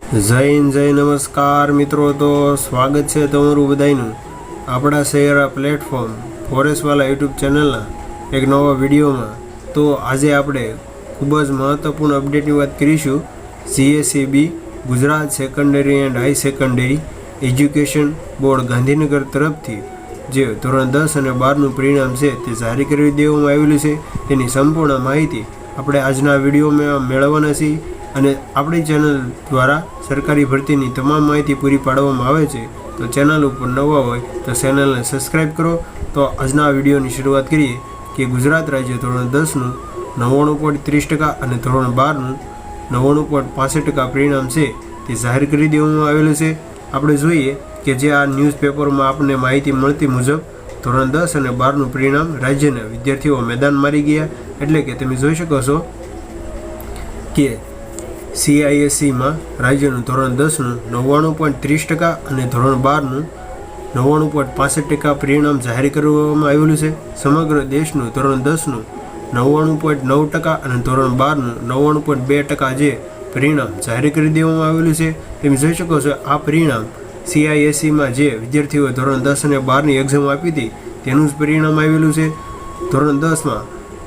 જય હિન્દ, જય નમસ્કાર મિત્રો. તો સ્વાગત છે તમારું બધાનું આપણા શહેરા પ્લેટફોર્મ ફોરેસ્ટવાલા યુટ્યુબ ચેનલના એક નવા વિડીયોમાં. તો આજે આપણે ખૂબ જ મહત્ત્વપૂર્ણ અપડેટની વાત કરીશું. CSEB Gujarat secondary and high secondary education board Gandhinagar તરફથી જે ધોરણ 10 અને 12નું પરિણામ છે તે જાહેર કરી દેવામાં આવેલું છે. તેની સંપૂર્ણ માહિતી આપણે આજના વિડીયોમાં મેળવવાના છીએ અને આપણી ચેનલ દ્વારા સરકારી ભરતીની તમામ માહિતી પૂરી પાડવામાં આવે છે. તો ચેનલ ઉપર નવા હોય તો ચેનલને સબસ્ક્રાઈબ કરો. તો આજના વિડીયોની શરૂઆત કરીએ કે ગુજરાત રાજ્ય ધોરણ 10નું 99.30% અને ધોરણ 12નું 99.65% પરિણામ છે તે જાહેર કરી દેવામાં આવેલું છે. આપણે જોઈએ કે જે આ ન્યૂઝપેપરમાં આપણને માહિતી મળતી મુજબ ધોરણ 10 અને 12નું પરિણામ રાજ્યના વિદ્યાર્થીઓ મેદાન મારી ગયા. એટલે કે તમે જોઈ શકો છો કે CISEમાં રાજ્યનું ધોરણ 10નું 99.30% અને ધોરણ 12નું 99.65% પરિણામ જાહેર કરવામાં આવેલું છે. સમગ્ર દેશનું ધોરણ 10નું 99.9% અને ધોરણ 12નું 99.2% જે પરિણામ જાહેર કરી દેવામાં આવેલું છે. તમે જોઈ શકો છો આ પરિણામ CISEમાં જે વિદ્યાર્થીઓએ ધોરણ 10 અને 12ની એક્ઝામ આપી હતી તેનું જ પરિણામ આવેલું છે. ધોરણ 10માં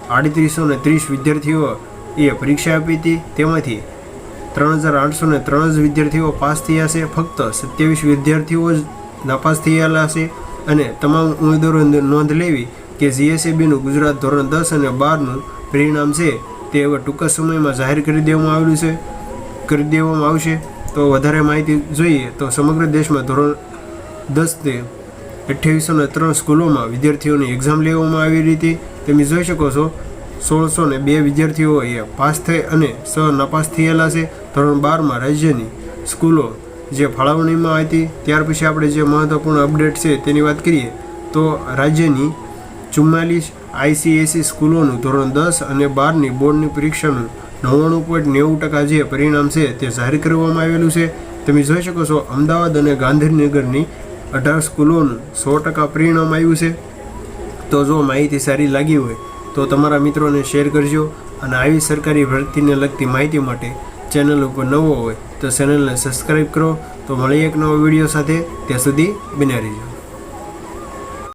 3830 વિદ્યાર્થીઓ એ પરીક્ષા આપી હતી. તેમાંથી 3803 જ વિદ્યાર્થીઓ પાસ થયા છે. ફક્ત 27 વિદ્યાર્થીઓ જ નાપાસ થયેલા છે. અને તમામ ઉમેદવારો નોંધ લેવી કે CSEBનું ગુજરાત ધોરણ 10 અને 12નું પરિણામ છે તે હવે ટૂંક સમયમાં જાહેર કરી દેવામાં આવશે. તો વધારે માહિતી જોઈએ તો સમગ્ર દેશમાં ધોરણ 10 2803 સ્કૂલોમાં વિદ્યાર્થીઓની એક્ઝામ લેવામાં આવી હતી. તમે જોઈ શકો છો 1602 વિદ્યાર્થીઓએ પાસ થઈ અને 6 નાપાસ થયેલા છે. ધોરણ 12માં રાજ્યની સ્કૂલો જે ફાળવણીમાં હતી. ત્યાર પછી આપણે જે મહત્ત્વપૂર્ણ અપડેટ છે તેની વાત કરીએ તો રાજ્યની 44 ICSE સ્કૂલોનું ધોરણ 10 અને 12ની બોર્ડની પરીક્ષાનું 99.90% જે પરિણામ છે તે જાહેર કરવામાં આવેલું છે. તમે જોઈ શકો છો અમદાવાદ અને ગાંધીનગરની 18 સ્કૂલોનું 100% પરિણામ આવ્યું છે. તો જો માહિતી સારી લાગી હોય તો તમારા મિત્રોને શેર કરજો અને આવી સરકારી ભરતીને લગતી માહિતી માટે ચેનલ ઉપર નવો હોય તો ચેનલને સબસ્ક્રાઈબ કરો. તો મળીએ એક નવો વિડીયો સાથે. ત્યાં સુધી બન્યા રહેજો.